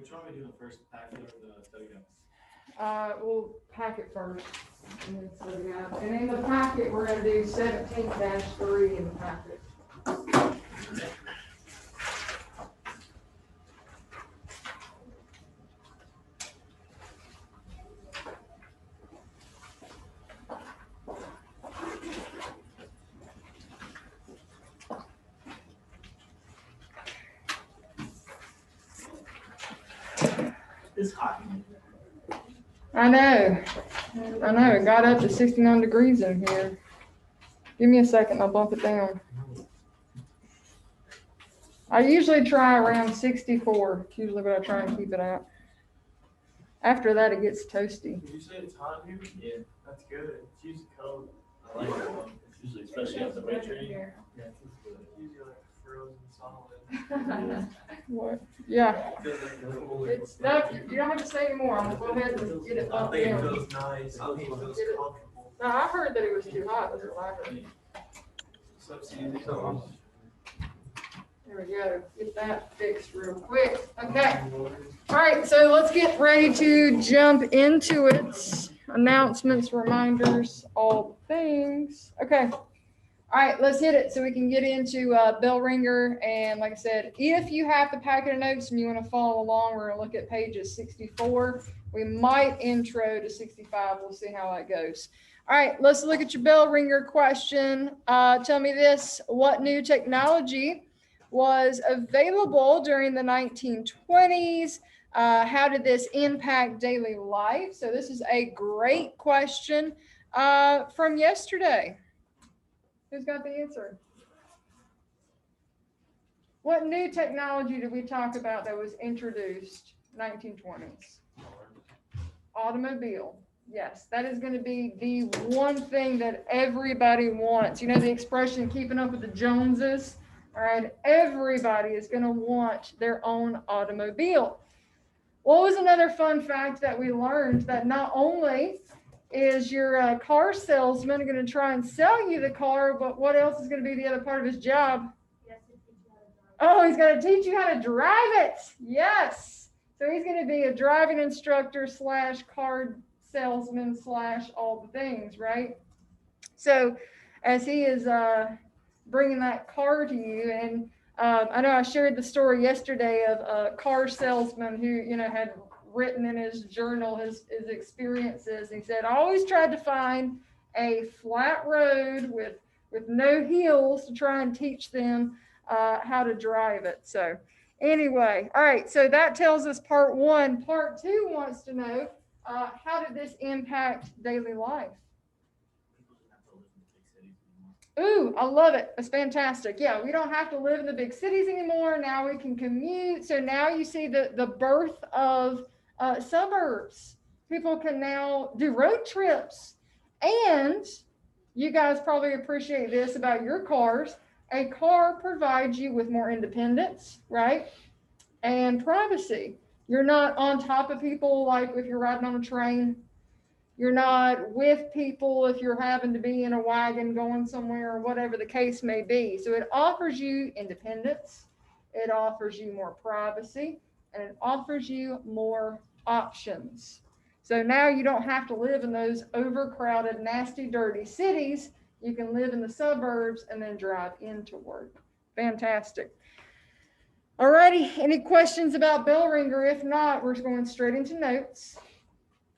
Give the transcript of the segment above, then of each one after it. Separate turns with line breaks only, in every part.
Which one are we doing first, packet or the study guide?
We'll pack it first. And then study guide. And in the packet, we're going to do 17-3 in the packet.
It's hot.
I know. It got up to 69 degrees in here. Give me a second, I'll bump it down. I usually try around 64. It's usually what I try and keep it at. After that, it gets toasty.
Did you say it's hot here? Yeah, that's good. It's usually cold. I like that one. It's usually, especially at the winter. Yeah, it's good. It's usually like frozen solid.
What? Yeah.
Cool.
It's no, you don't have to say anymore. I'm gonna go ahead and get it
I
bumped
think it
down.
feels nice. I think it feels comfortable.
No, I heard that it was too hot. It was elaborate. There we go. Get that fixed real quick. Okay. All right. So let's get ready to jump into it. Announcements, reminders, all the things. Okay. All right. Let's hit it so we can get into bell ringer. And like I said, if you have the packet of notes and you want to follow along, we're going to look at pages 64. We might intro to 65. We'll see how that goes. All right, let's look at your bell ringer question. Tell me this: what new technology was available during the 1920s? How did this impact daily life? So this is a great question from yesterday. Who's got the answer? What new technology did we talk about that was introduced 1920s? Automobile. Yes, that is going to be the one thing that everybody wants. You know the expression, keeping up with the Joneses? All right, everybody is going to want their own automobile. What was another fun fact that we learned? That not only is your car salesman going to try and sell you the car, but what else is going to be the other part of his job? Oh, he's going to teach you how to drive it. Yes. So he's going to be a driving instructor / car salesman / all the things, right? So as he is bringing that car to you, and I know I shared the story yesterday of a car salesman who, had written in his journal his experiences. He said, I always tried to find a flat road with no hills to try and teach them how to drive it. So anyway, all right, so that tells us part one. Part two wants to know, how did this impact daily life? Ooh, I love it. That's fantastic. Yeah, we don't have to live in the big cities anymore. Now we can commute. So now you see the birth of suburbs. People can now do road trips. And you guys probably appreciate this about your cars. A car provides you with more independence, right? And privacy. You're not on top of people like if you're riding on a train. You're not with people if you're having to be in a wagon going somewhere or whatever the case may be. So it offers you independence. It offers you more privacy, and it offers you more options. So now you don't have to live in those overcrowded, nasty, dirty cities. You can live in the suburbs and then drive into work. Fantastic. All righty. Any questions about bell ringer? If not, we're going straight into notes.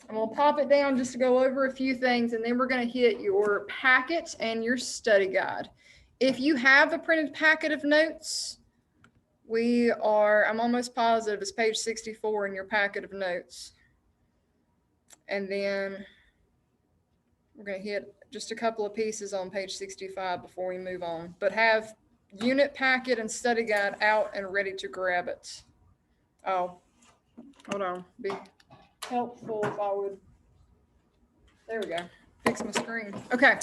And we'll pop it down just to go over a few things, and then we're going to hit your packet and your study guide. If you have a printed packet of notes, I'm almost positive it's page 64 in your packet of notes. And then we're going to hit just a couple of pieces on page 65 before we move on. But have unit packet and study guide out and ready to grab it. Oh, hold on. Be helpful if I would. There we go. Fix my screen. Okay.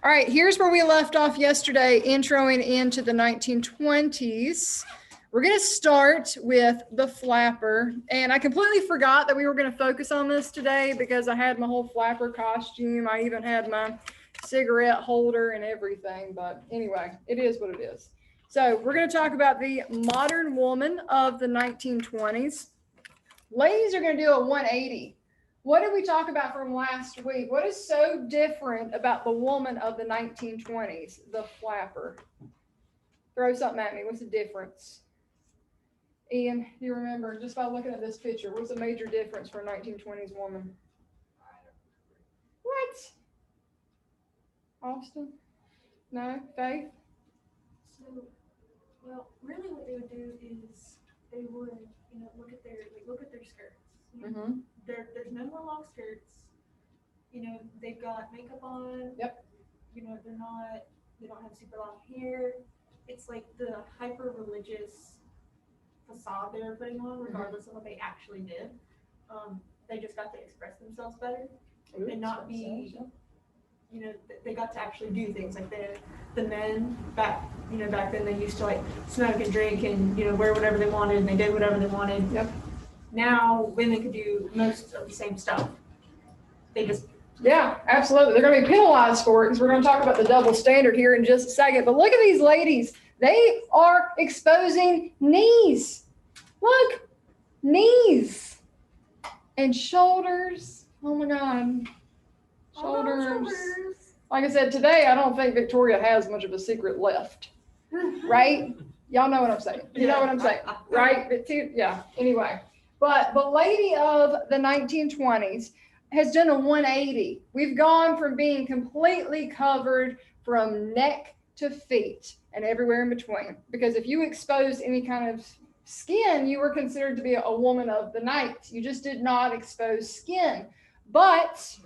All right. Here's where we left off yesterday, introing into the 1920s. We're going to start with the flapper. And I completely forgot that we were going to focus on this today because I had my whole flapper costume. I even had my cigarette holder and everything. But anyway, it is what it is. So we're going to talk about the modern woman of the 1920s. Ladies are going to do a 180. What did we talk about from last week? What is so different about the woman of the 1920s, the flapper? Throw something at me. What's the difference? Ian, do you remember, just by looking at this picture, what's the major difference for a 1920s woman? What? Austin? No? Faith?
So, well, really what they would do is they would, look at their skirts.
Mm-hmm.
There's no more long skirts. They've got makeup on.
Yep.
They don't have super long hair. It's like the hyper religious facade they were putting on, regardless of what they actually did. They just got to express themselves better and not be, they got to actually do things like the men back then they used to like smoke and drink and wear whatever they wanted and they did whatever they wanted.
Yep.
Now women could do most of the same stuff. They just
Yeah, absolutely. They're going to be penalized for it because we're going to talk about the double standard here in just a second. But look at these ladies. They are exposing knees. Look, knees and shoulders. Oh my God. Shoulders. Like I said, today, I don't think Victoria has much of a secret left, right? Y'all know what I'm saying. You know what I'm saying, right? Yeah, anyway. But the lady of the 1920s has done a 180. We've gone from being completely covered from neck to feet and everywhere in between. Because if you exposed any kind of skin, you were considered to be a woman of the night. You just did not expose skin. But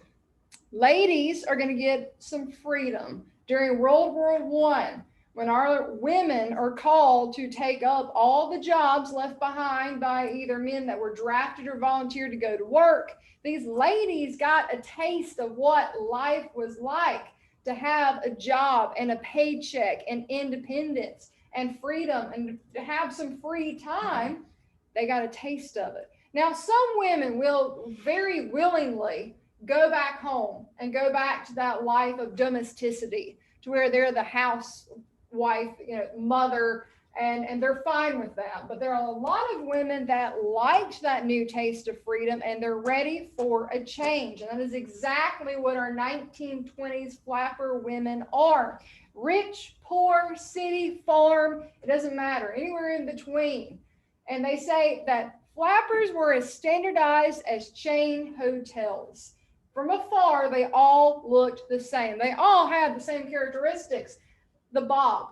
ladies are going to get some freedom. During World War I, when our women are called to take up all the jobs left behind by either men that were drafted or volunteered to go to work, these ladies got a taste of what life was like to have a job and a paycheck and independence and freedom and to have some free time. They got a taste of it. Now, some women will very willingly go back home and go back to that life of domesticity, to where they're the housewife, mother, and they're fine with that. But there are a lot of women that liked that new taste of freedom and they're ready for a change. And that is exactly what our 1920s flapper women are. Rich, poor, city, farm, it doesn't matter, anywhere in between. And they say that flappers were as standardized as chain hotels. From afar, they all looked the same. They all had the same characteristics. The bob,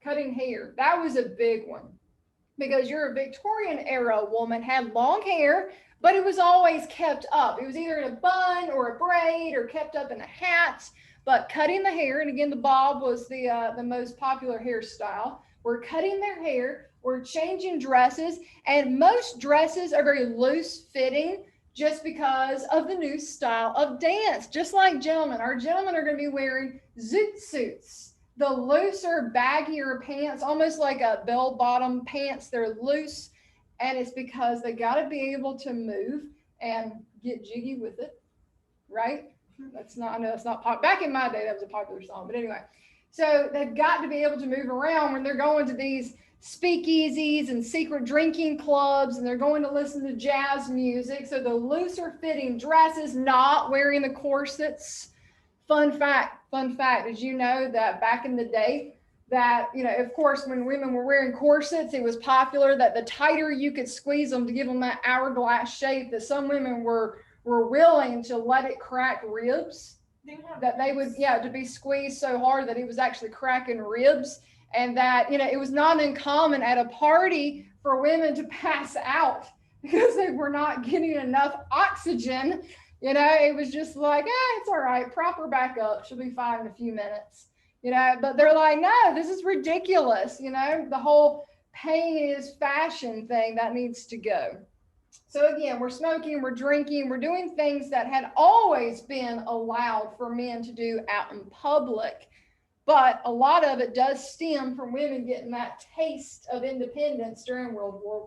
cutting hair, that was a big one. Because you're a Victorian era woman, had long hair, but it was always kept up. It was either in a bun or a braid or kept up in a hat. But cutting the hair, and again, the bob was the most popular hairstyle. We're cutting their hair, we're changing dresses, and most dresses are very loose fitting, just because of the new style of dance. Just like gentlemen, our gentlemen are going to be wearing zoot suits, the looser, baggier pants, almost like a bell-bottom pants. They're loose, and it's because they got to be able to move and get jiggy with it, right? I know that's not pop. Back in my day, that was a popular song, but anyway. So they've got to be able to move around when they're going to these speakeasies and secret drinking clubs, and they're going to listen to jazz music. So the looser fitting dresses, not wearing the corsets. Fun fact, did you know that back in the day that, of course, when women were wearing corsets, it was popular that the tighter you could squeeze them to give them that hourglass shape, that some women were willing to let it crack ribs, that they would, to be squeezed so hard that it was actually cracking ribs. And that, it was not uncommon at a party for women to pass out because they were not getting enough oxygen. It was just like, it's all right, prop her back up, she'll be fine in a few minutes. But they're like, no, this is ridiculous. The whole pain is fashion thing that needs to go. So again, we're smoking, we're drinking, we're doing things that had always been allowed for men to do out in public. But a lot of it does stem from women getting that taste of independence during World War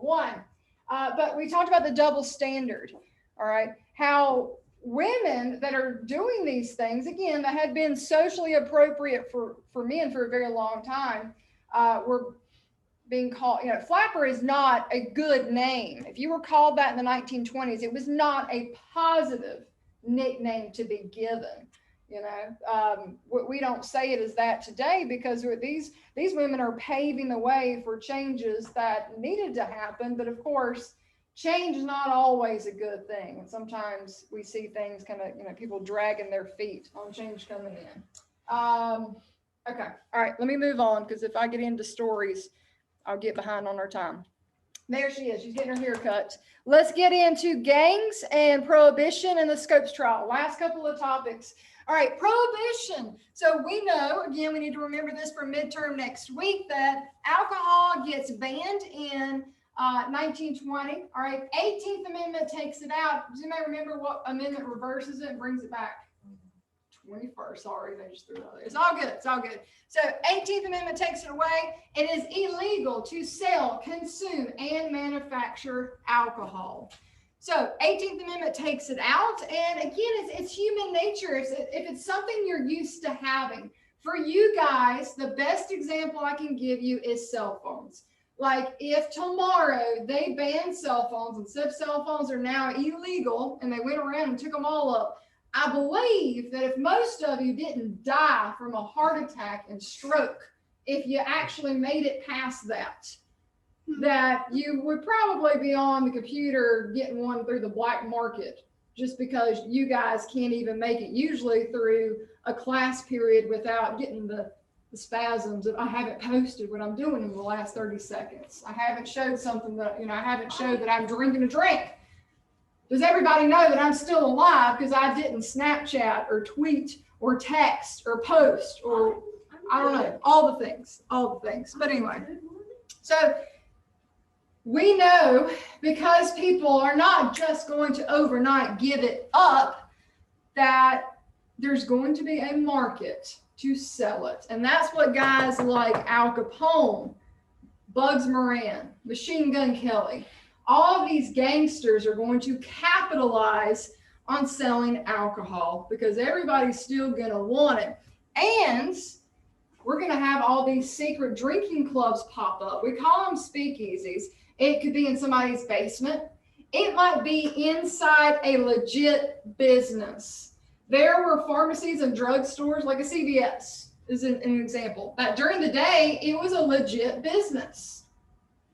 I. But we talked about the double standard, all right? How women that are doing these things, again, that had been socially appropriate for men for a very long time, were being called, flapper is not a good name. If you were called that in the 1920s, it was not a positive nickname to be given. We don't say it as that today because these women are paving the way for changes that needed to happen. But of course, change is not always a good thing. And sometimes we see things kind of, people dragging their feet on change coming in. Okay. All right. Let me move on because if I get into stories, I'll get behind on our time. There she is. She's getting her hair cut. Let's get into gangs and prohibition and the Scopes trial. Last couple of topics. All right, prohibition. So we know, again, we need to remember this for midterm next week, that alcohol gets banned in 1920. All right, 18th Amendment takes it out. Does anybody remember what amendment reverses it and brings it back? 21st, sorry, they just threw it out there. It's all good, it's all good. So 18th Amendment takes it away. It is illegal to sell, consume, and manufacture alcohol. So 18th Amendment takes it out. And again, it's human nature. If it's something you're used to having. For you guys, the best example I can give you is cell phones. Like if tomorrow they ban cell phones and said cell phones are now illegal and they went around and took them all up, I believe that if most of you didn't die from a heart attack and stroke, if you actually made it past that you would probably be on the computer getting one through the black market just because you guys can't even make it usually through a class period without getting the spasms of I haven't posted what I'm doing in the last 30 seconds. I haven't showed something that, I haven't showed that I'm drinking a drink. Does everybody know that I'm still alive because I didn't Snapchat or tweet or text or post or I don't know, all the things. But anyway, so we know because people are not just going to overnight give it up, that there's going to be a market to sell it. And that's what guys like Al Capone, Bugs Moran, Machine Gun Kelly, all of these gangsters are going to capitalize on selling alcohol because everybody's still going to want it. And we're going to have all these secret drinking clubs pop up. We call them speakeasies. It could be in somebody's basement. It might be inside a legit business. There were pharmacies and drugstores, like a CVS is an example, that during the day, it was a legit business.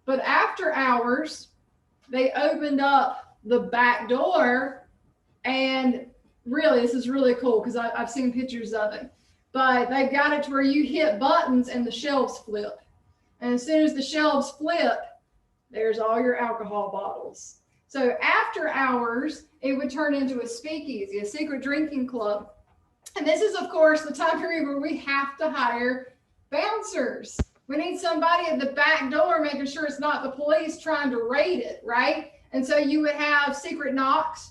But after hours, they opened up the back door, and really, this is really cool because I've seen pictures of it, but they've got it to where you hit buttons and the shelves flip. And as soon as the shelves flip, there's all your alcohol bottles. So after hours, it would turn into a speakeasy, a secret drinking club. And this is, of course, the time period where we have to hire bouncers. We need somebody at the back door making sure it's not the police trying to raid it, right? And so you would have secret knocks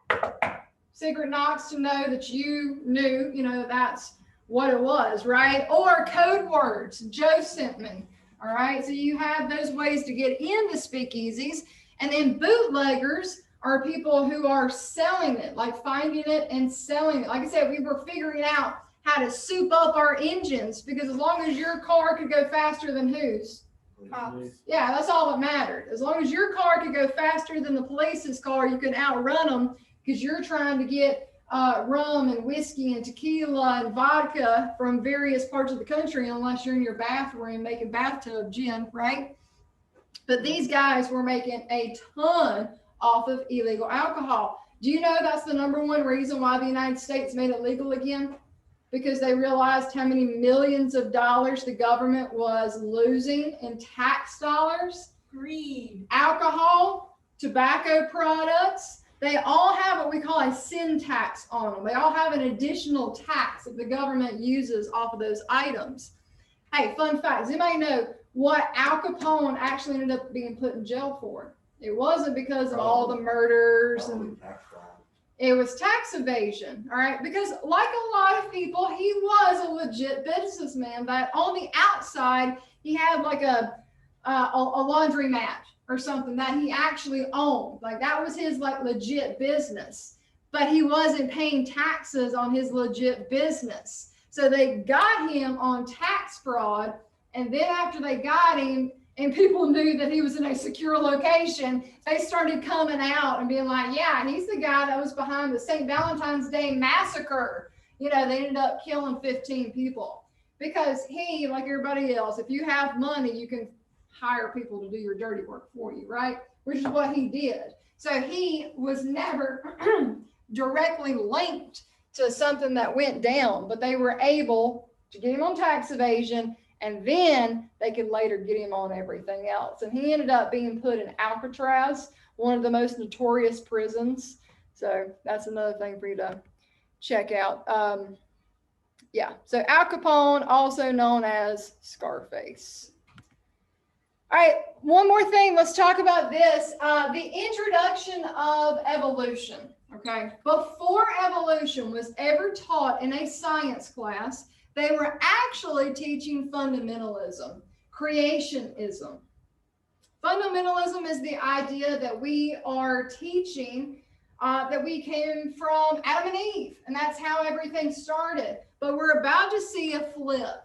to know that you knew, that's what it was, right? Or code words, Joe sent me, all right? So you have those ways to get into speakeasies. And then bootleggers are people who are selling it, like finding it and selling it. Like I said, we were figuring out how to soup up our engines because as long as your car could go faster than whose? Yeah, that's all that mattered. As long as your car could go faster than the police's car, you can outrun them because you're trying to get rum and whiskey and tequila and vodka from various parts of the country, unless you're in your bathroom making bathtub gin, right? But these guys were making a ton off of illegal alcohol. Do you know that's the number one reason why the United States made it legal again? Because they realized how many millions of dollars the government was losing in tax dollars.
Greed.
Alcohol, tobacco products, they all have what we call a sin tax on them. They all have an additional tax that the government uses off of those items. Hey, fun fact, does anybody know what Al Capone actually ended up being put in jail for? It wasn't because of all the murders and it was tax evasion, all right? Because like a lot of people, he was a legit businessman that on the outside, he had like a laundromat or something that he actually owned. Like that was his like legit business, but he wasn't paying taxes on his legit business. So they got him on tax fraud. And then after they got him, and people knew that he was in a secure location, they started coming out and being like, yeah, he's the guy that was behind the St. Valentine's Day massacre. You know, they ended up killing 15 people because he, like everybody else, if you have money, you can hire people to do your dirty work for you, right? Which is what he did. So he was never directly linked to something that went down, but they were able to get him on tax evasion, and then they could later get him on everything else. And he ended up being put in Alcatraz, one of the most notorious prisons. So that's another thing for you to check out. Yeah, so Al Capone, also known as Scarface. All right, one more thing. Let's talk about this. The introduction of evolution, okay? Before evolution was ever taught in a science class, they were actually teaching fundamentalism, creationism. Fundamentalism is the idea that we are teaching that we came from Adam and Eve, and that's how everything started. But we're about to see a flip.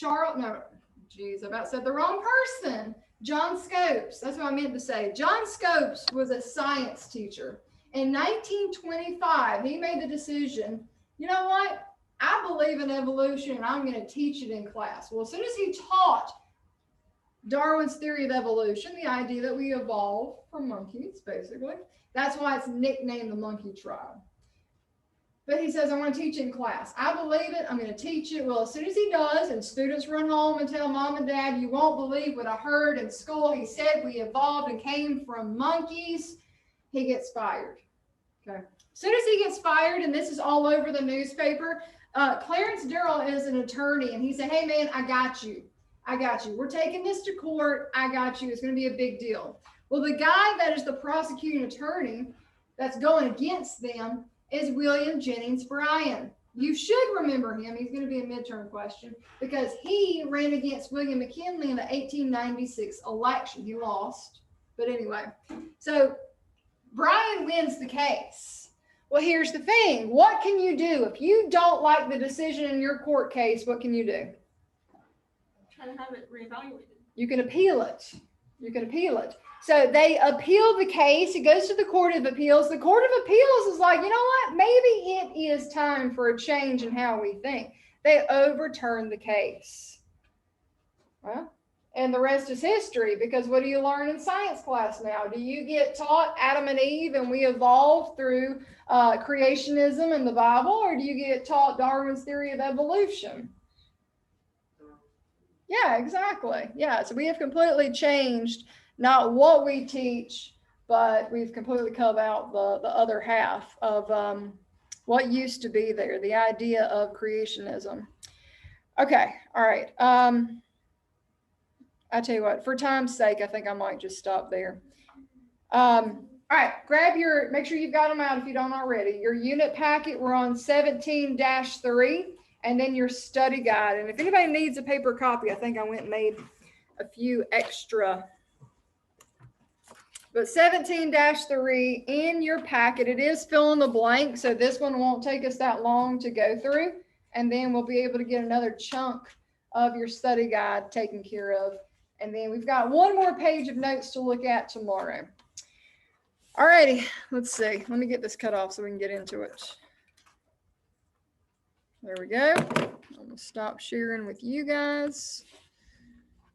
I about said the wrong person. John Scopes, that's what I meant to say. John Scopes was a science teacher. In 1925, he made the decision, you know what? I believe in evolution and I'm going to teach it in class. Well, as soon as he taught Darwin's theory of evolution, the idea that we evolved from monkeys, basically, that's why it's nicknamed the monkey tribe. But he says, I'm going to teach in class. I believe it. I'm going to teach it. Well, as soon as he does, and students run home and tell mom and dad, you won't believe what I heard in school. He said we evolved and came from monkeys. He gets fired. Okay. As soon as he gets fired, and this is all over the newspaper, Clarence Darrow is an attorney, and he said, hey, man, I got you. I got you. We're taking this to court. I got you. It's going to be a big deal. Well, the guy that is the prosecuting attorney that's going against them is William Jennings Bryan. You should remember him. He's going to be a midterm question because he ran against William McKinley in the 1896 election. He lost, but anyway. So Bryan wins the case. Well, here's the thing. What can you do? If you don't like the decision in your court case, what can you do?
Try to have it reevaluated.
You can appeal it. You can appeal it. So they appeal the case. It goes to the Court of Appeals. The Court of Appeals is like, you know what? Maybe it is time for a change in how we think. They overturn the case. Well, and the rest is history, because what do you learn in science class now? Do you get taught Adam and Eve and we evolved through creationism in the Bible, or do you get taught Darwin's theory of evolution? Yeah, exactly. Yeah, so we have completely changed not what we teach, but we've completely cut out the other half of what used to be there, the idea of creationism. Okay, all right. I tell you what, for time's sake, I think I might just stop there. All right, make sure you've got them out if you don't already. Your unit packet, we're on 17-3, and then your study guide. And if anybody needs a paper copy, I think I went and made a few extra. But 17-3 in your packet, it is fill in the blank. So this one won't take us that long to go through. And then we'll be able to get another chunk of your study guide taken care of. And then we've got one more page of notes to look at tomorrow. All righty, let's see. Let me get this cut off so we can get into it. There we go. I'm going to stop sharing with you guys.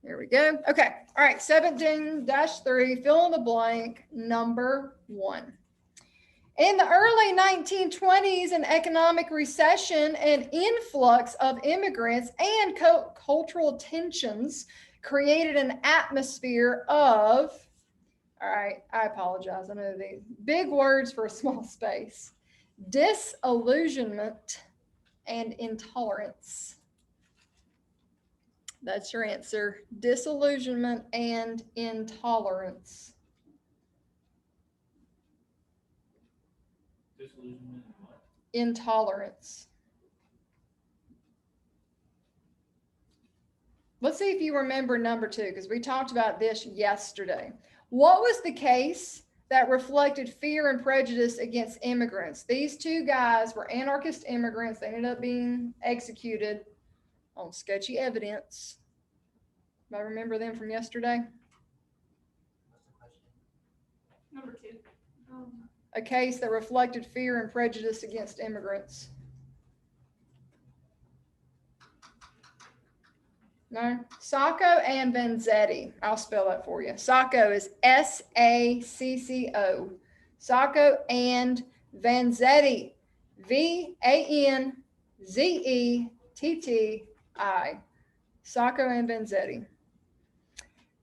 There we go. Okay. All right. 17-3, fill in the blank, number 1. In the early 1920s, an economic recession and influx of immigrants and cultural tensions created an atmosphere of, all right, I apologize. I know these big words for a small space, disillusionment and intolerance. That's your answer. Disillusionment and intolerance.
Disillusionment and what?
Intolerance. Let's see if you remember number 2, because we talked about this yesterday. What was the case that reflected fear and prejudice against immigrants? These 2 guys were anarchist immigrants. They ended up being executed on sketchy evidence. I remember them from yesterday.
What's the question?
Number 2.
A case that reflected fear and prejudice against immigrants. No? Sacco and Vanzetti. I'll spell that for you. Sacco is Sacco. Sacco and Vanzetti. Vanzetti. Sacco and Vanzetti.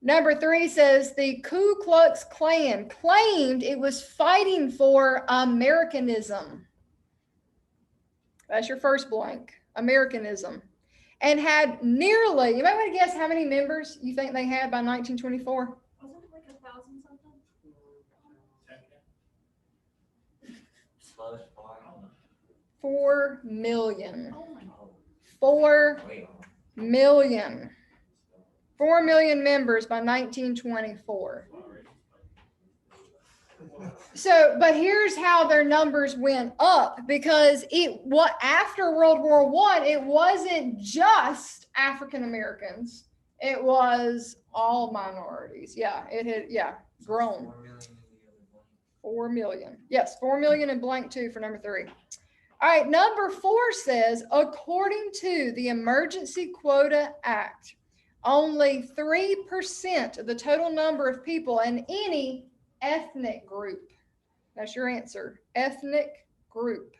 Number 3 says the Ku Klux Klan claimed it was fighting for Americanism. That's your first blank, Americanism. And had nearly, you might want to guess how many members you think they had by 1924?
Wasn't it like 1,000 something?
Slush bar.
4 million.
Oh my God.
4
Wait.
million. 4 million members by 1924. So, but here's how their numbers went up, because after World War I, it wasn't just African Americans. It was all minorities. Yeah, it had, grown.
4 million in the other one.
4 million. Yes, 4 million in blank 2 for number 3. All right, number 4 says, according to the Emergency Quota Act, only 3% of the total number of people in any ethnic group. That's your answer. Ethnic group.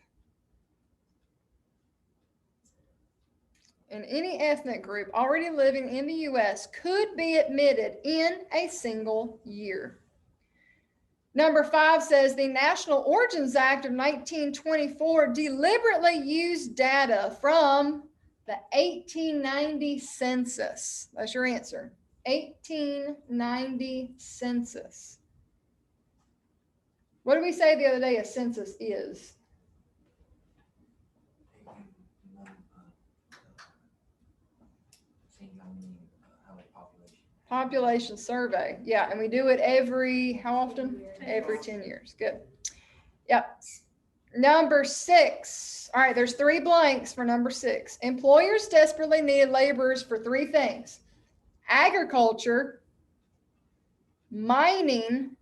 In any ethnic group already living in the U.S. could be admitted in a single year. Number 5 says the National Origins Act of 1924 deliberately used data from the 1890 census. That's your answer. 1890 census. What did we say the other day a census is? Population survey. Yeah, and we do it every, how often? Every 10 years. Good. Yep. Number 6. All right, there's 3 blanks for number 6. Employers desperately needed laborers for 3 things: agriculture, mining,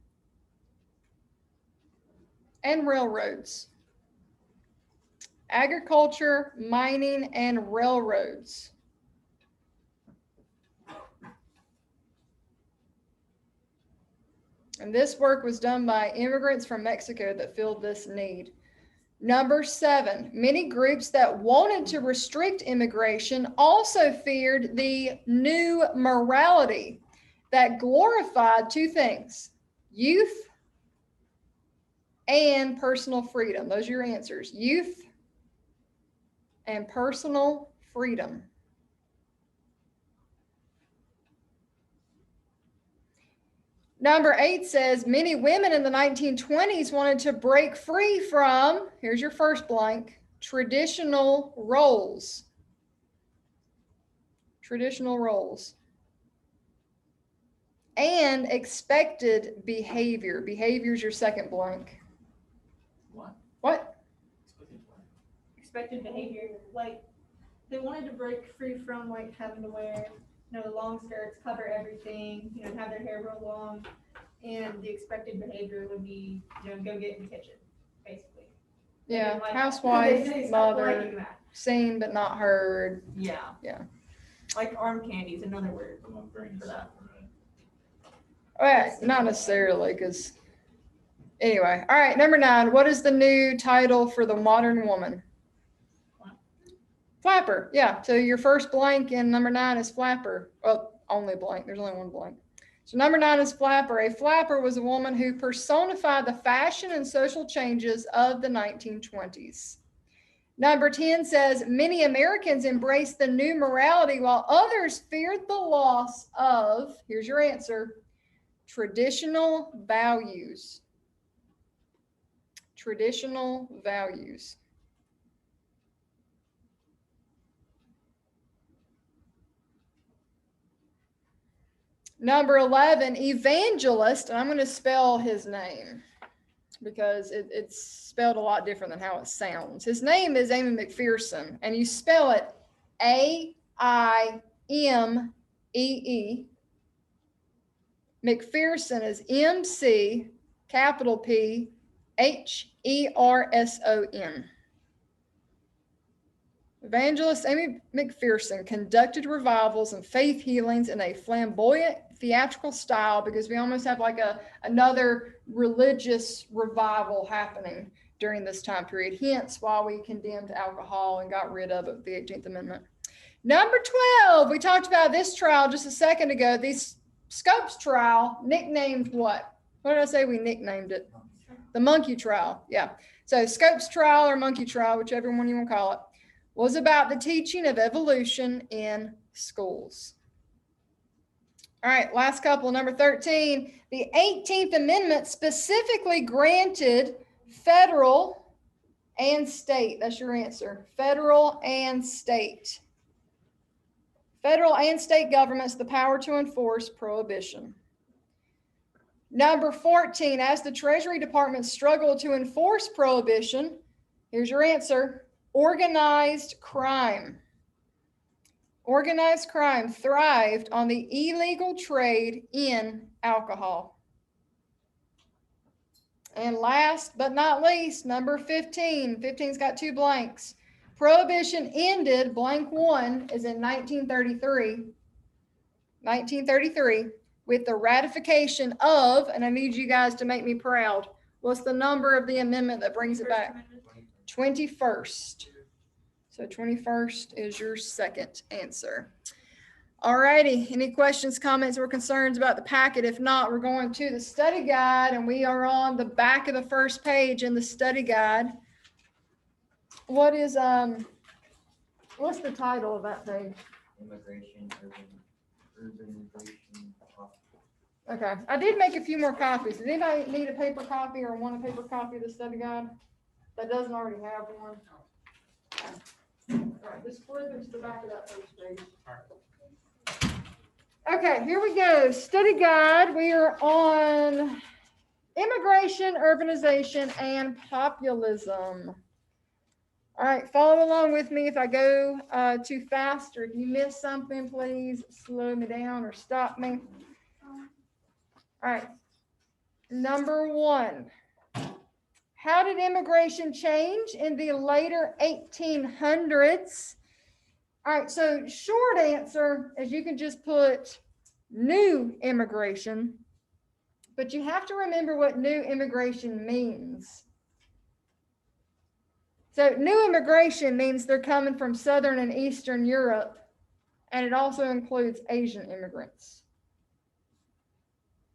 and railroads. Agriculture, mining, and railroads. And this work was done by immigrants from Mexico that filled this need. Number 7, many groups that wanted to restrict immigration also feared the new morality that glorified 2 things: youth and personal freedom. Those are your answers: youth and personal freedom. Number 8 says many women in the 1920s wanted to break free from, here's your first blank, traditional roles. Traditional roles. And expected behavior. Behavior is your second blank. What?
Expected behavior. Like, they wanted to break free from, like, having to wear, the long skirts, cover everything, have their hair real long. And the expected behavior would be, go get in the kitchen, basically.
Yeah,
Like,
housewife,
they stopped
mother,
liking that.
seen but not heard.
Yeah.
Yeah.
Like arm candy is another word for that.
Well, not necessarily, because anyway. All right, number 9. What is the new title for the modern woman? Flapper. Yeah. So your first blank in number 9 is flapper. Well, only blank. There's only one blank. So number 9 is flapper. A flapper was a woman who personified the fashion and social changes of the 1920s. Number 10 says many Americans embraced the new morality while others feared the loss of, here's your answer, traditional values. Traditional values. Number 11, evangelist, and I'm going to spell his name because it's spelled a lot different than how it sounds. His name is Amy McPherson, and you spell it McPherson is MC, capital P, Herson. Evangelist Amy McPherson conducted revivals and faith healings in a flamboyant theatrical style, because we almost have like another religious revival happening during this time period. Hence why we condemned alcohol and got rid of it with the 18th Amendment. Number 12, we talked about this trial just a second ago. These Scopes trial, nicknamed what? What did I say we nicknamed it? The monkey trial. Yeah. So Scopes trial or monkey trial, whichever one you want to call it, was about the teaching of evolution in schools. All right, last couple, number 13. The 18th Amendment specifically granted federal and state. That's your answer. Federal and state. Federal and state governments the power to enforce prohibition. Number 14, as the Treasury Department struggled to enforce prohibition, here's your answer. Organized crime. Organized crime thrived on the illegal trade in alcohol. And last but not least, number 15. 15's got two blanks. Prohibition ended, blank one is in 1933. 1933, with the ratification of, and I need you guys to make me proud, what's the number of the amendment that brings it back? 21st. So 21st is your second answer. All righty. Any questions, comments, or concerns about the packet? If not, we're going to the study guide, and we are on the back of the first page in the study guide. What is what's the title of that page?
Immigration, urbanization.
Okay. I did make a few more copies. Does anybody need a paper copy or want a paper copy of the study guide that doesn't already have one? All right, just flip it to the back of that first page. Okay, here we go. Study guide. We are on immigration, urbanization, and populism. All right, follow along with me. If I go too fast or if you miss something, please slow me down or stop me. All right, number 1. How did immigration change in the later 1800s? All right, so short answer is you can just put new immigration, but you have to remember what new immigration means. So new immigration means they're coming from Southern and Eastern Europe, and it also includes Asian immigrants.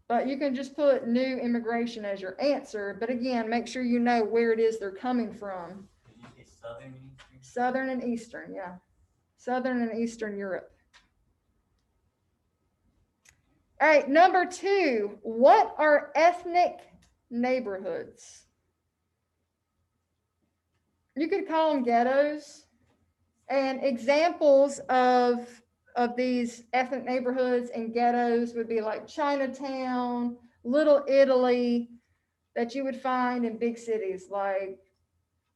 But you can just put new immigration as your answer. But again, make sure you know where it is they're coming from.
Did you say Southern and Eastern?
Southern and Eastern, yeah. Southern and Eastern Europe. All right, number 2. What are ethnic neighborhoods? You could call them ghettos. And examples of these ethnic neighborhoods and ghettos would be like Chinatown, Little Italy, that you would find in big cities like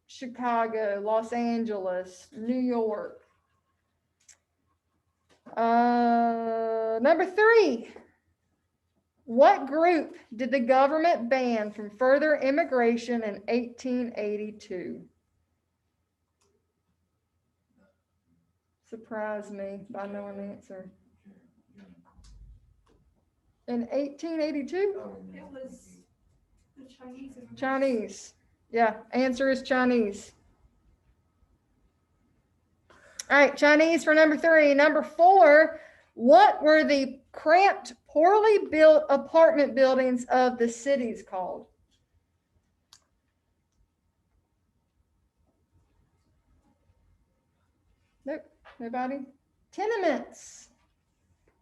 Chicago, Los Angeles, New York. Number 3, what group did the government ban from further immigration in 1882? Surprise me by knowing the answer. In 1882?
It was the Chinese.
Chinese. Yeah, answer is Chinese. All right, Chinese for number 3. Number 4, what were the cramped, poorly built apartment buildings of the cities called? Nope, nobody. Tenements.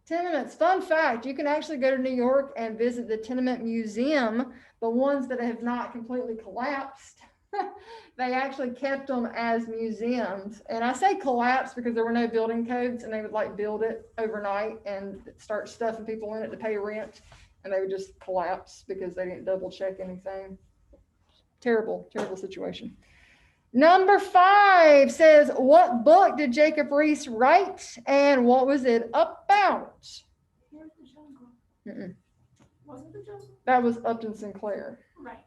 Tenements. Fun fact, you can actually go to New York and visit the tenement museum, the ones that have not completely collapsed. They actually kept them as museums. And I say collapsed because there were no building codes, and they would like build it overnight and start stuffing people in it to pay rent, and they would just collapse because they didn't double check anything. Terrible, terrible situation. Number 5 says, what book did Jacob Riis write and what was it about?
Here's the jungle.
Mm-mm.
Wasn't the jungle?
That was Upton Sinclair.
Right.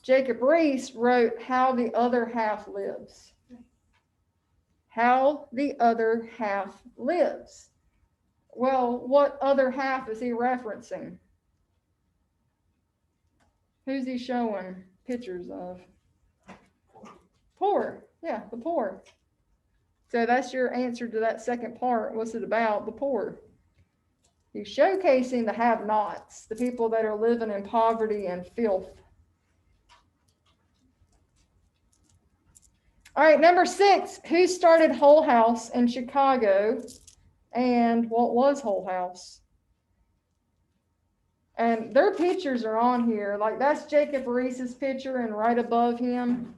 Jacob Riis wrote How the Other Half Lives. How the Other Half Lives. Well, what other half is he referencing? Who's he showing pictures of? Poor. Yeah, the poor. So that's your answer to that second part. What's it about? The poor. He's showcasing the have-nots, the people that are living in poverty and filth. All right, number 6. Who started Hull House in Chicago? And what was Hull House? And their pictures are on here. Like that's Jacob Riis's picture, and right above him,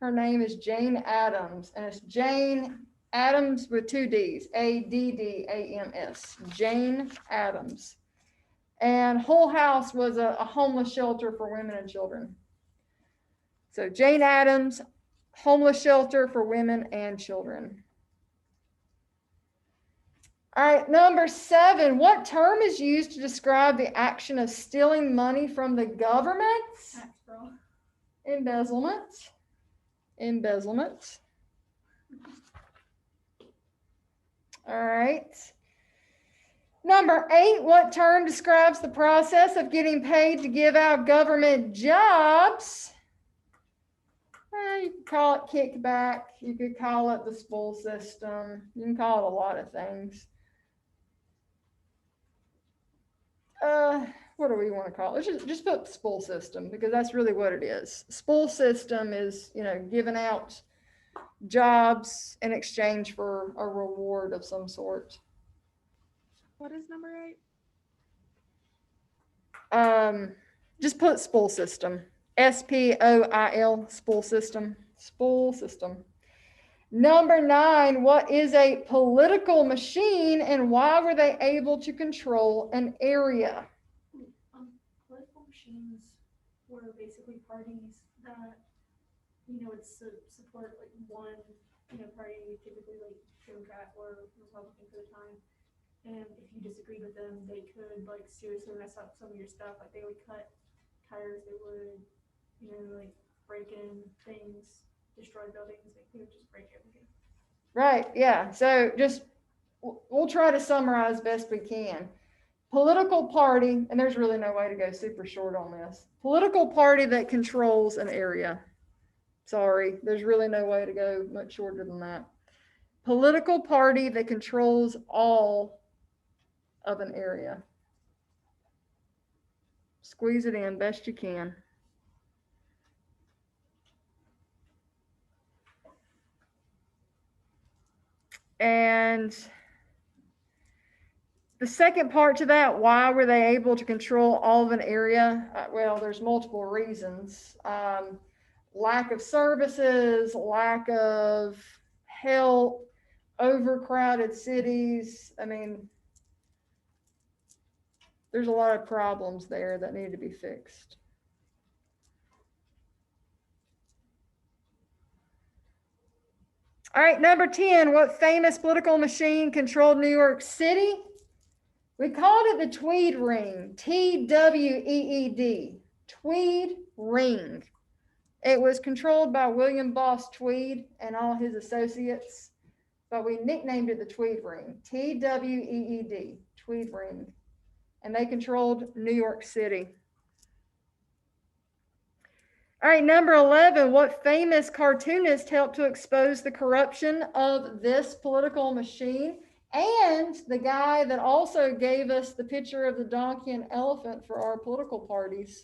her name is Jane Addams. And it's Jane Addams with 2 D's, Addams. Jane Addams. And Hull House was a homeless shelter for women and children. So Jane Addams, homeless shelter for women and children. All right, number 7. What term is used to describe the action of stealing money from the government?
Tax fraud.
Embezzlement. Embezzlement. All right. Number 8. What term describes the process of getting paid to give out government jobs? You could call it kickback. You could call it the spool system. You can call it a lot of things. What do we want to call it? Let's just put spool system, because that's really what it is. Spool system is, giving out jobs in exchange for a reward of some sort.
What is number 8?
Just put spool system. SPOIL, spool system. Spool system. Number 9, what is a political machine and why were they able to control an area?
Political machines were basically parties that, would support like one, party, typically like Democrat or Republican for the time. And if you disagreed with them, they could like seriously mess up some of your stuff. Like they would cut tires, they would, like break in things, destroy buildings. Like they would just break everything.
Right, yeah. So we'll try to summarize best we can. Political party, and there's really no way to go super short on this. Political party that controls an area. Sorry, there's really no way to go much shorter than that. Political party that controls all of an area. Squeeze it in best you can. And the second part to that, why were they able to control all of an area? Well, there's multiple reasons. Lack of services, lack of help, overcrowded cities. I mean, there's a lot of problems there that need to be fixed. All right, number 10, what famous political machine controlled New York City? We called it the Tweed Ring, Tweed, Tweed Ring. It was controlled by William Boss Tweed and all his associates, but we nicknamed it the Tweed Ring, Tweed, Tweed Ring. And they controlled New York City. All right, number 11, what famous cartoonist helped to expose the corruption of this political machine? And the guy that also gave us the picture of the donkey and elephant for our political parties,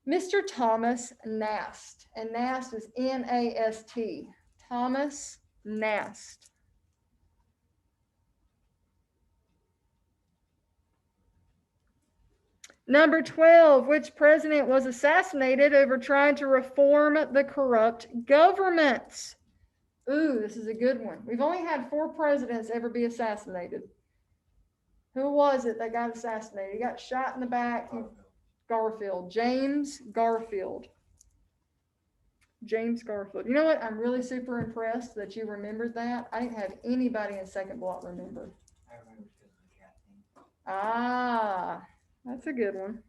Mr. Thomas Nast. And Nast is N-A-S-T. Thomas Nast. Number 12, which president was assassinated over trying to reform the corrupt government? Ooh, this is a good one. We've only had 4 presidents ever be assassinated. Who was it that got assassinated? He got shot in the back. Garfield. James Garfield. James Garfield. You know what? I'm really super impressed that you remembered that. I didn't have anybody in second block remember.
I remember because of the cat thing.
Ah, that's a good one.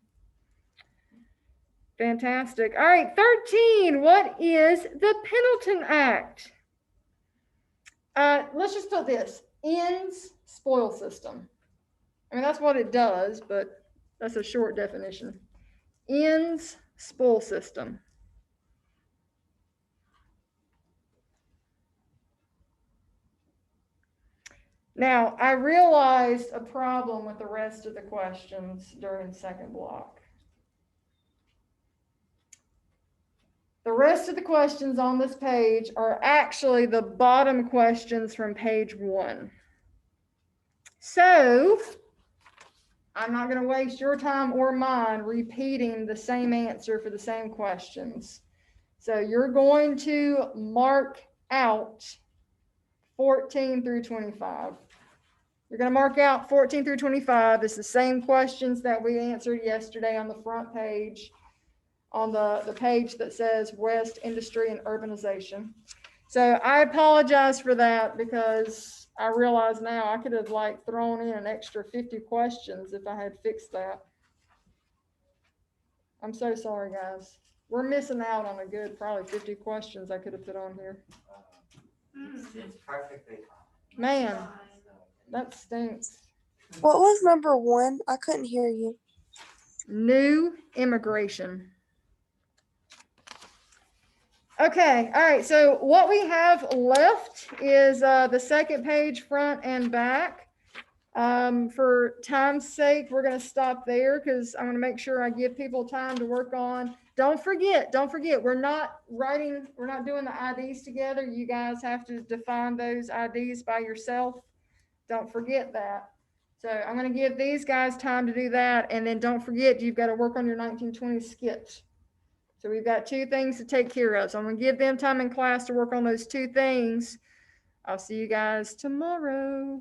Fantastic. All right, 13. What is the Pendleton Act? Let's just put this. Ends spoil system. I mean, that's what it does, but that's a short definition. Ends spoil system. Now, I realized a problem with the rest of the questions during second block. The rest of the questions on this page are actually the bottom questions from page 1. So, I'm not going to waste your time or mine repeating the same answer for the same questions. So, you're going to mark out 14 through 25. You're going to mark out 14 through 25. It's the same questions that we answered yesterday on the front page, on the page that says West Industry and Urbanization. So I apologize for that because I realize now I could have like thrown in an extra 50 questions if I had fixed that. I'm so sorry, guys. We're missing out on a good probably 50 questions I could have put on here.
It's perfectly fine.
Man, that stinks.
What was number 1? I couldn't hear you.
New immigration. Okay, all right, so what we have left is the second page, front and back. For time's sake, we're going to stop there because I want to make sure I give people time to work on. Don't forget, we're not doing the IDs together. You guys have to define those IDs by yourself. Don't forget that. So I'm going to give these guys time to do that. And then don't forget, you've got to work on your 1920s sketch. So we've got 2 things to take care of. So I'm going to give them time in class to work on those 2 things. I'll see you guys tomorrow.